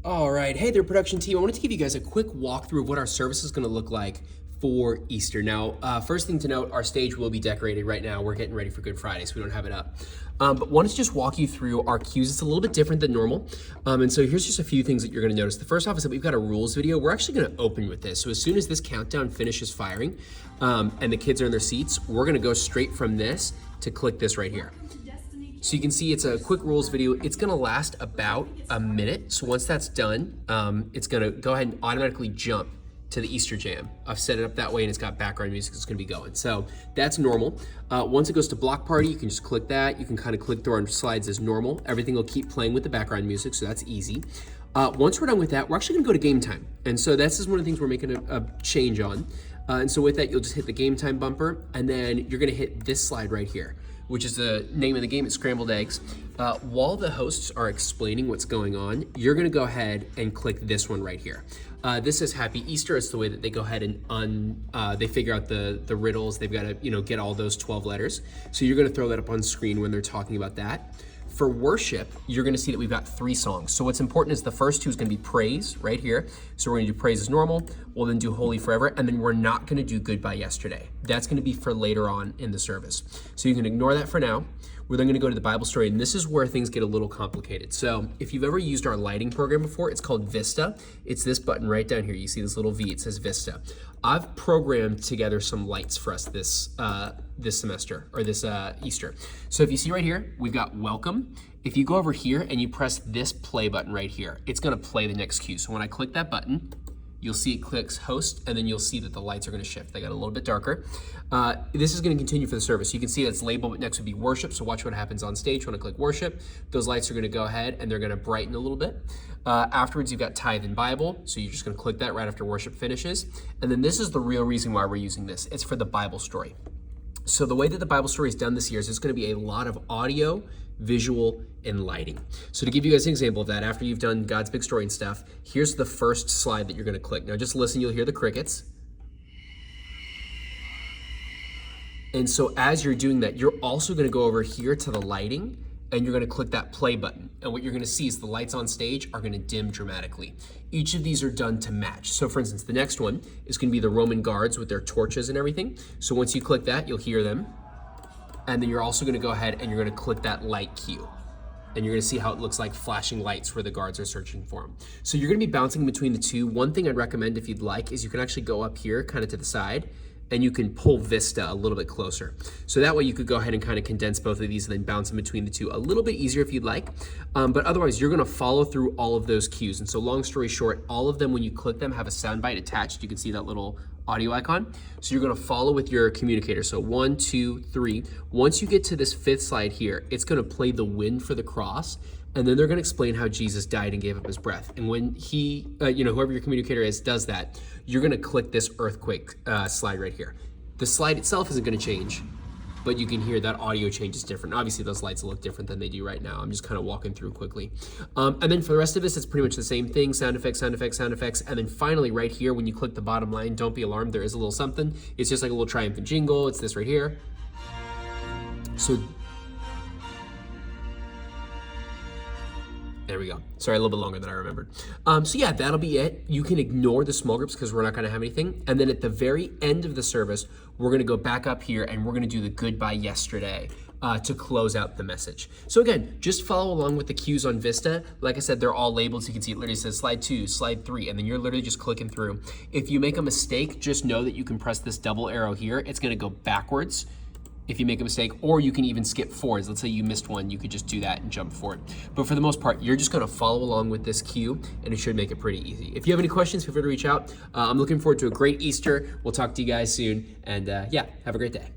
All right, hey there, production team. I wanted to give you guys a quick walkthrough of what our service is going to look like for Easter. Now, first thing to note, our stage will be decorated right now. We're getting ready for Good Friday, so we don't have it up. But wanted to just walk you through our cues. It's a little bit different than normal. And so here's just a few things that you're going to notice. The first off is that we've got a rules video. We're actually going to open with this. So as soon as this countdown finishes firing and the kids are in their seats, we're going to go straight from this to click this right here. So you can see it's a quick rules video. It's gonna last about a minute. So once that's done, it's gonna go ahead and automatically jump to the Easter jam. I've set it up that way and it's got background music that's gonna be going. So that's normal. Once it goes to block party, you can just click that. You can kind of click through our slides as normal. Everything will keep playing with the background music, so that's easy. Once we're done with that, we're actually gonna go to game time. And so this is one of the things we're making a change on. And so with that, you'll just hit the game time bumper and then you're gonna hit this slide right here, which is the name of the game. It's Scrambled Eggs. While the hosts are explaining what's going on, you're gonna go ahead and click this one right here. This says Happy Easter. It's the way that they go ahead and they figure out the riddles. They've gotta get all those 12 letters. So you're gonna throw that up on screen when they're talking about that. For worship, you're gonna see that we've got 3 songs. So what's important is the first 2 is gonna be praise right here. So we're gonna do praise as normal. We'll then do holy forever. And then we're not gonna do goodbye yesterday. That's gonna be for later on in the service. So you can ignore that for now. We're then gonna go to the Bible story, and this is where things get a little complicated. So if you've ever used our lighting program before, it's called Vista. It's this button right down here. You see this little V, it says Vista. I've programmed together some lights for us this semester, or this Easter. So if you see right here, we've got welcome. If you go over here and you press this play button right here, it's gonna play the next cue. So when I click that button, you'll see it clicks host, and then you'll see that the lights are gonna shift. They got a little bit darker. This is gonna continue for the service. You can see it's labeled, but next would be worship. So watch what happens on stage. When I click worship, those lights are gonna go ahead and they're gonna brighten a little bit. Afterwards, you've got tithe and Bible. So you're just gonna click that right after worship finishes. And then this is the real reason why we're using this. It's for the Bible story. So the way that the Bible story is done this year is it's gonna be a lot of audio, visual, and lighting. So to give you guys an example of that, after you've done God's big story and stuff, here's the first slide that you're gonna click. Now just listen, you'll hear the crickets. And so as you're doing that, you're also gonna go over here to the lighting and you're gonna click that play button. And what you're gonna see is the lights on stage are gonna dim dramatically. Each of these are done to match. So for instance, the next one is gonna be the Roman guards with their torches and everything. So once you click that, you'll hear them. And then you're also gonna go ahead and you're gonna click that light cue. And you're gonna see how it looks like flashing lights where the guards are searching for them. So you're gonna be bouncing between the two. One thing I'd recommend if you'd like is you can actually go up here kind of to the side and you can pull Vista a little bit closer. So that way you could go ahead and kind of condense both of these and then bounce in between the two a little bit easier if you'd like. But otherwise you're gonna follow through all of those cues. And so long story short, all of them, when you click them, have a soundbite attached. You can see that little audio icon. So you're gonna follow with your communicator. So 1, 2, 3. Once you get to this 5th slide here, it's gonna play the wind for the cross, and then they're gonna explain how Jesus died and gave up his breath. And when he, whoever your communicator is, does that, you're gonna click this earthquake slide right here. The slide itself isn't gonna change, but you can hear that audio change is different. Obviously those lights will look different than they do right now. I'm just kind of walking through quickly. And then for the rest of this, it's pretty much the same thing. Sound effects, sound effects, sound effects. And then finally right here, when you click the bottom line, don't be alarmed, there is a little something. It's just like a little triumphant jingle. It's this right here. So there we go. Sorry, a little bit longer than I remembered. So yeah, that'll be it. You can ignore the small groups because we're not gonna have anything. And then at the very end of the service, we're gonna go back up here and we're gonna do the goodbye yesterday to close out the message. So again, just follow along with the cues on Vista. Like I said, they're all labeled, so you can see it literally says slide 2, slide 3, and then you're literally just clicking through. If you make a mistake, just know that you can press this double arrow here. It's gonna go backwards if you make a mistake, or you can even skip forwards. Let's say you missed one, you could just do that and jump forward. But for the most part, you're just gonna follow along with this cue and it should make it pretty easy. If you have any questions, feel free to reach out. I'm looking forward to a great Easter. We'll talk to you guys soon, and yeah, have a great day.